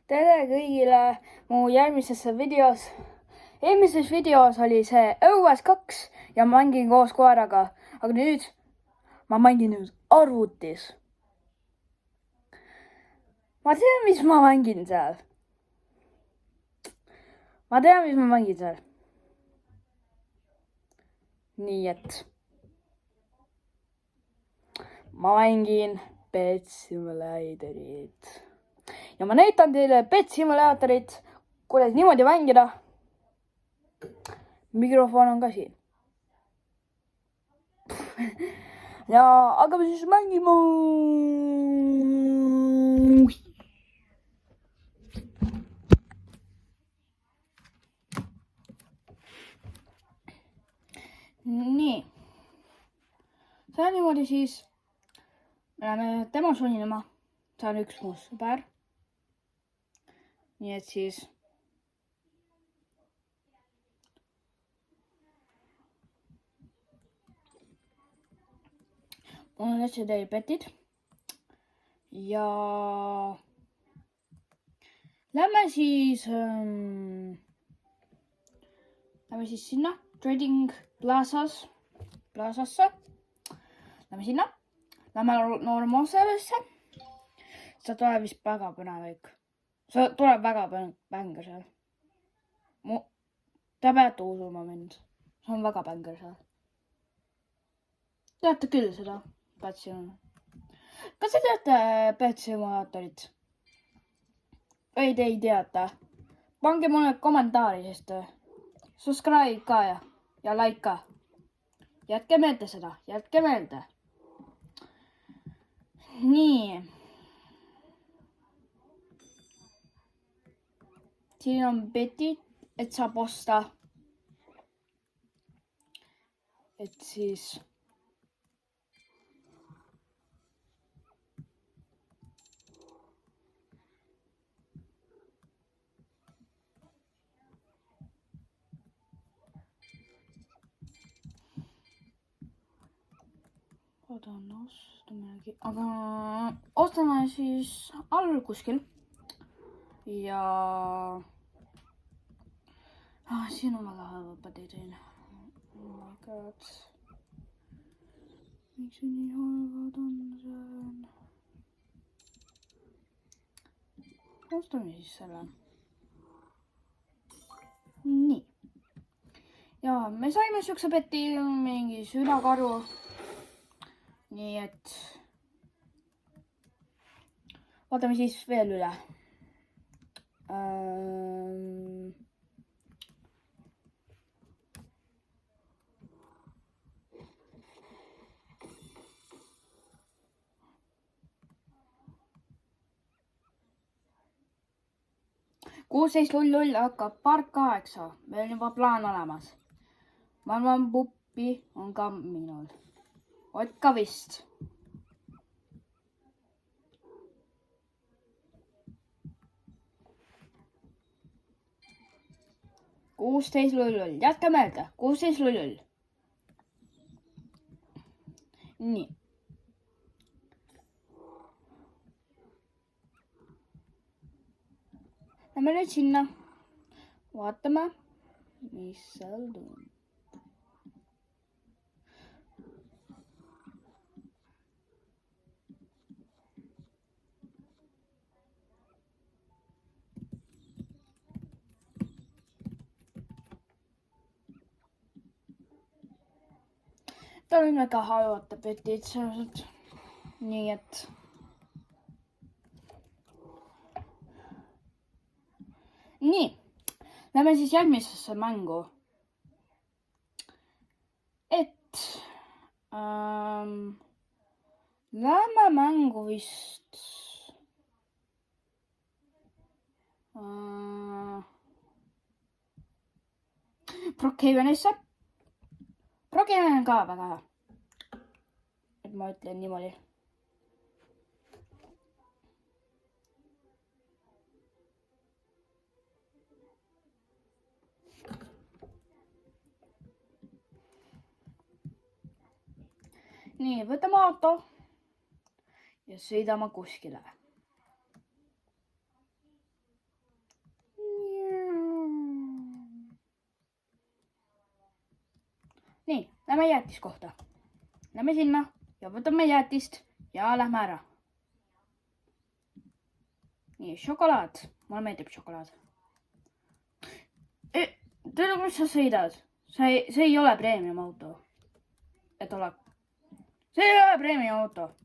tere kõigile mu järgmisesse videos. Eelmises videos oli see õues 2 ja mängin koos koeraga, aga nüüd ma mängin arvutis. Ma tean, mis ma mängin seal. Nii et ma mängin Pet Simulatorit. Ja ma näitan teile Pet Simulatorit, kuidas niimoodi mängida. Mikrofon on ka siin. Ja hakkame siis mängima. Nii. See on niimoodi siis. Me läheme tema sunnima. See on üks mu sõber. Nii et siis mul on SD petid ja lähme siis sinna Trading Plazasse. Lähme sinna. Lähme normaalsesse. See tuleb vist väga põnev. See tuleb väga bänger seal. Te peate usuma mind. See on väga bänger seal. Teate küll seda Pet Simulatorit. Kas te teate Pet Simulatorit? Või te ei teata? Pange mulle kommentaari, sest subscribe ka ja like ka. Jätke meelde seda, jätke meelde. Nii. Siin on petid, et saab osta. Et siis odan osta midagi, aga ostame siis all kuskil. Ja siin on väga halvad padeerin. Oh my god. Miks see nii halvad on seal? Ostame siis selle. Nii. Ja me saime siukse peti, mingi südakarvu. Nii et vaatame siis veel üle. Kuusteist hakkab park 8. Meil on juba plaan olemas. Ma arvan, puppi on ka minul. Otka vist. $16. Jätke meelde. $16. Nii. Lähme nüüd sinna. Vaatame, mis seal tuleb. Ta on väga halvata petid sealt. Nii et nii. Lähme siis järgmisesse mängu. Et lähme mängu vist Brookhavenisse. Brookhaven on ka väga hea. Et ma ütlen niimoodi. Nii, võtame auto ja sõidame kuskile. lähme jäätiskohta. Lähme sinna ja võtame jäätist ja lähme ära. Nii, šokolaad. Mulle meeldib šokolaad. Tead, kus sa sõidad? See ei ole premium auto. See ei ole premium auto.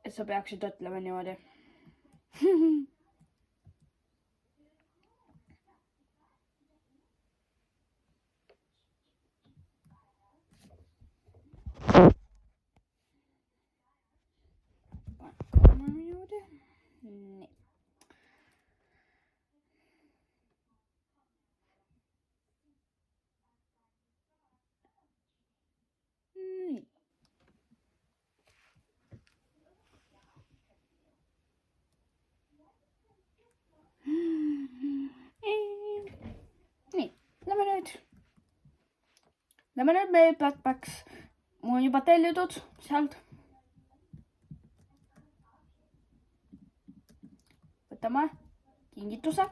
Et sa peaksid ütlema niimoodi. Nii. Nii, lähme nüüd meie backpacks. Mul on juba tellitud sealt. Võtame kingituse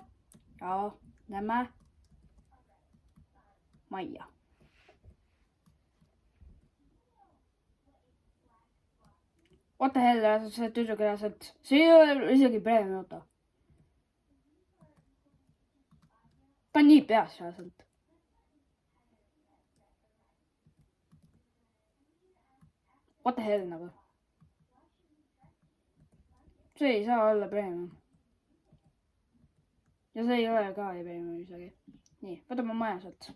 ja lähme majja. What the hell, see tüdruk elas, et see ei ole isegi premium auto. Ta on nii peas sealt. What the hell nagu. See ei saa olla premium. Ja see ei ole ka premium isegi. Nii, võtame maja sealt.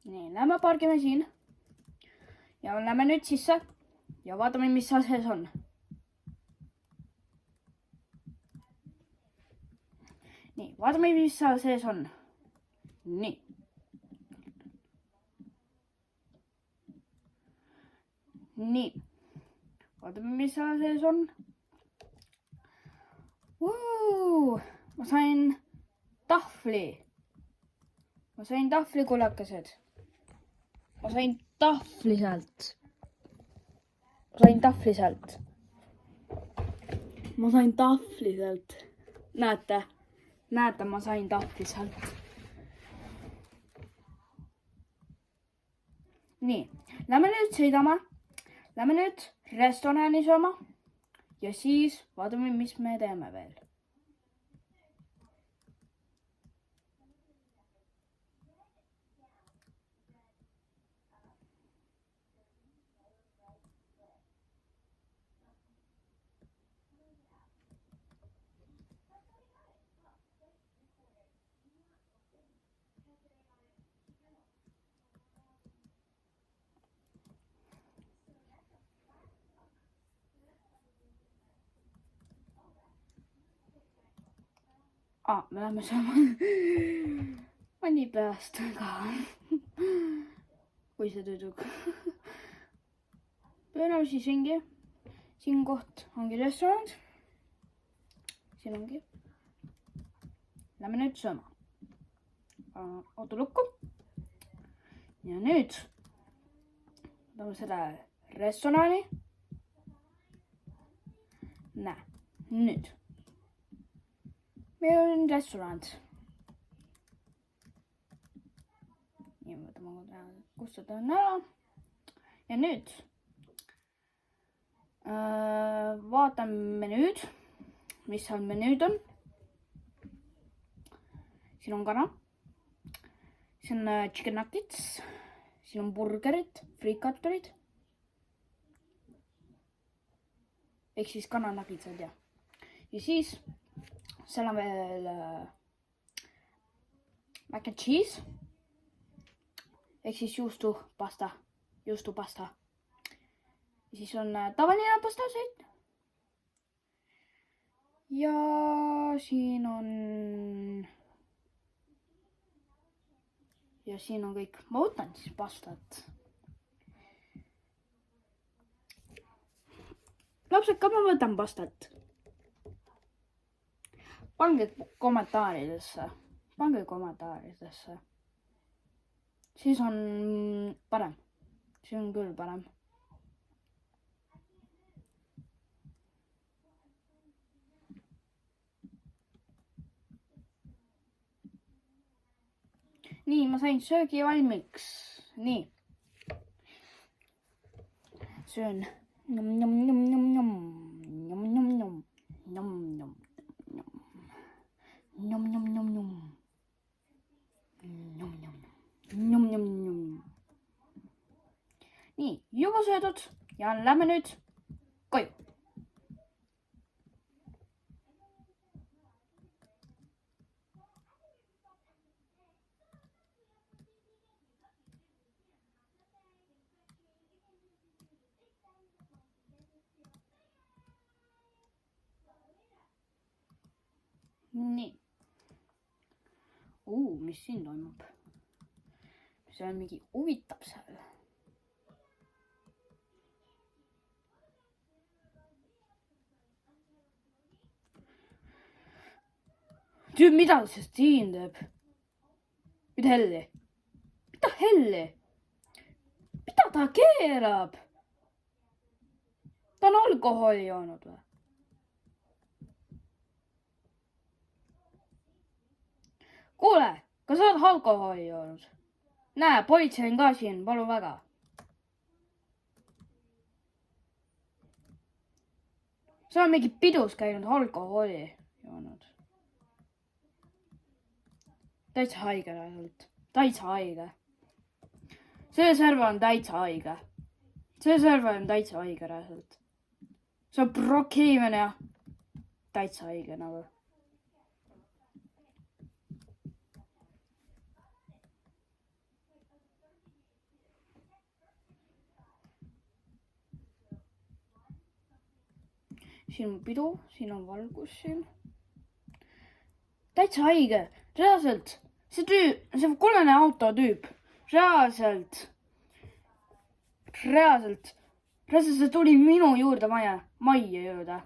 Nii, lähme pargime siin. Ja lähme nüüd sisse. Ja vaatame, mis seal sees on. Nii, vaatame, mis seal sees on. Nii. Nii. Vaatame, mis seal sees on. Ma sain tahvli. Ma sain tahvlikulakesed. Ma sain tahvli sealt. Näete, ma sain tahvli sealt. Nii, lähme nüüd sõidame. Lähme nüüd restorani sööma. Ja siis vaatame, mis me teeme veel. Me lähme sööma. Ma nii peast ka. Kui see tüdruk. Pöörame siis ringi. Siin koht ongi restoran. Siin ongi. Lähme nüüd sööma. Oota lukku. Ja nüüd võtame seda restorani. Näe, nüüd. Meil on restaurant. Nii, võtame kustutada ära. Ja nüüd vaatame menüüd, mis seal menüüd on. Siin on kana. Siin on chicken nuggets. Siin on burgerid, frikatorid. Ehk siis kananagitsad ja. Ja siis seal on veel mac and cheese. Ehk siis juustupasta. Ja siis on tavaline pastaseit. Ja siin on kõik. Ma võtan siis pastat. Lapsed, ka ma võtan pastat. Pange kommentaaridesse. Siis on parem. See on küll parem. nii, ma sain söögi valmiks. Nii. Söön. Njom, njom, njom, njom, njom. Njom, njom, njom. Njom, njom, njom. Njom, njom, njom, njom. Njom, njom. Njom, njom, njom. Nii, juba söödud ja lähme nüüd koju. Nii. Mis siin toimub? See on mingi huvitav seal. Tüüp, mida see siin teeb? Mida helli? Mida helli? Mida ta keerab? Ta on alkoholi joonud või? Kuule, kas sa oled alkoholi joonud? Näe, politsei on ka siin, palun väga. Sa oled mingi pidus käinud alkoholi joonud. Täitsa haige lähedalt. Täitsa haige. See server on täitsa haige. See server on täitsa haige lähedalt. See on brokeimene ja täitsa haige nagu. Siin on pidu, siin on valgus siin. Täitsa haige, reaalselt. See kollane auto tüüp, reaalselt see tuli minu juurde majja juurde.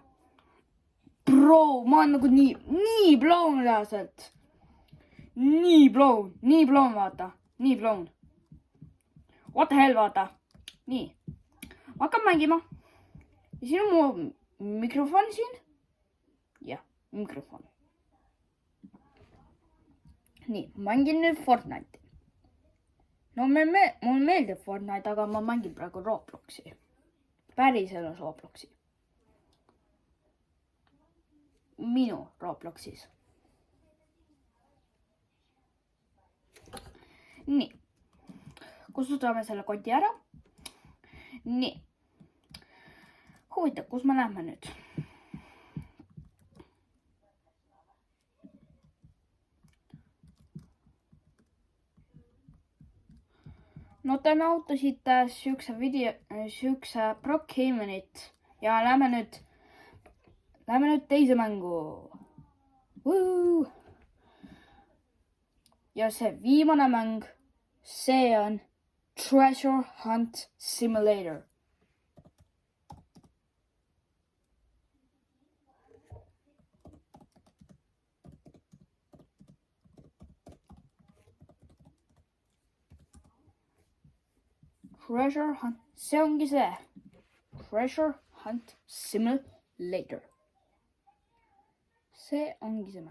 Bro, ma olen nagu nii blown reaalselt. Nii blown, vaata. Nii blown. What the hell, vaata. Nii. Ma hakkan mängima. Ja siin on mu mikrofon siin. Jah, mikrofon. Nii, mängin nüüd Fortnite'i. No mulle meeldib Fortnite, aga ma mängin praegu Robloxi. Päris elus Robloxi. Minu Robloxis. Nii. Kustutame selle koti ära. Nii. Huvitav, kus me lähme nüüd? No teeme autosid siukse Brookhavenit ja lähme nüüd teise mängu. Ja see viimane mäng, see on Treasure Hunt Simulator. Treasure Hunt, see ongi see. Treasure Hunt Simulator. See ongi see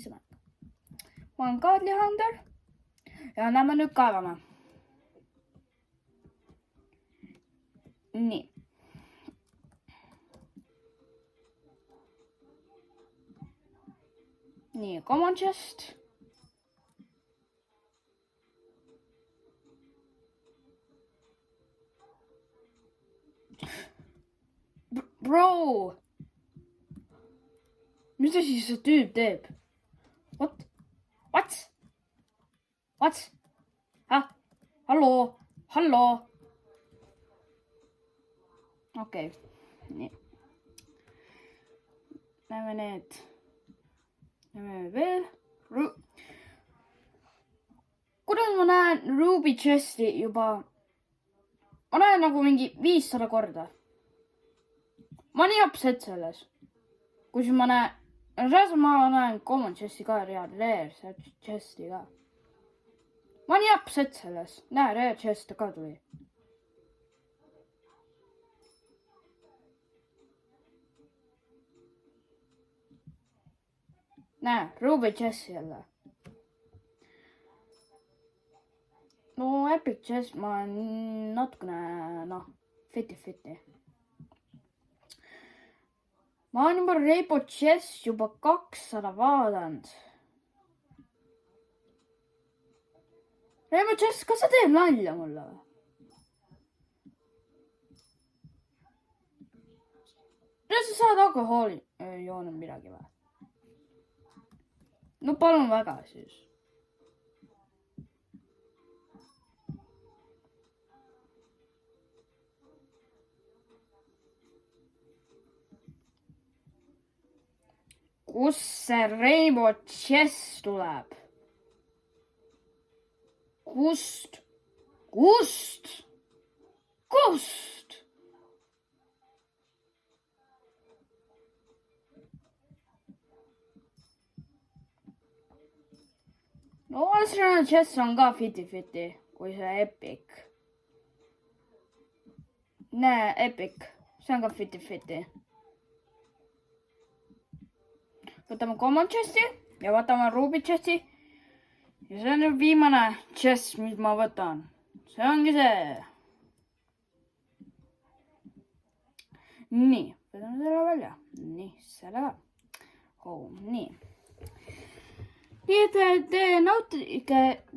mäng. Ma olen Kaadli Hunter ja lähme nüüd kaevama. Nii. Nii, common chest. Bro! Mis asi see tüüp teeb? What? Hallo? Okei. Nii. Näeme veel. Kuidas ma näen Ruby chest'i juba? Ma näen nagu mingi 500 korda. Ma olen nii upset selles. Kus ma näen common chest'i ka ja rare chest'i ka. Ma olen nii upset selles. Näe, rare chest ka tuli. Näe, Ruby chest jälle. no Epic Chess ma olen natukene, 50-50. Ma olen juba Rainbow Chess juba 200 vaadanud. Rainbow Chess, kas sa teed nalja mulle? Kas sa saad alkoholi joona midagi või? No palun väga siis. Kus see Rainbow Chess tuleb? Kust? No Arsenal Chess on ka 50-50, kui see Epic. Näe, Epic, see on ka 50-50. Võtame Common Chessi ja võtame Ruby Chessi. Ja see on nüüd viimane chess, mis ma võtan. See ongi see. Nii, võtame selle välja. Nii, selle ka. Nii. Nii, et te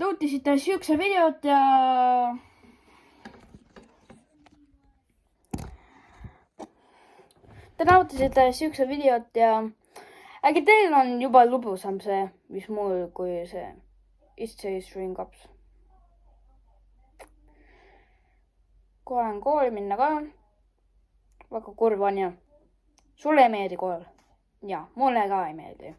nautisite siukse videot ja... Te nautisite siukse videot ja... Äkki teil on juba lõbusam see, mis mul kui see It's String Ups. Kohe on kooli minna ka. Väga kurb on ja. Sulle ei meeldi kool? Ja, mulle ka ei meeldi.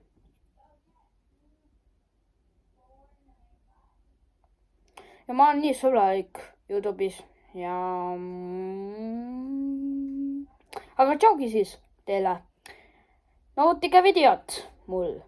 Ja ma olen nii sõbralik YouTube'is ja... Aga tšaugi siis teile. Nautige videot mul.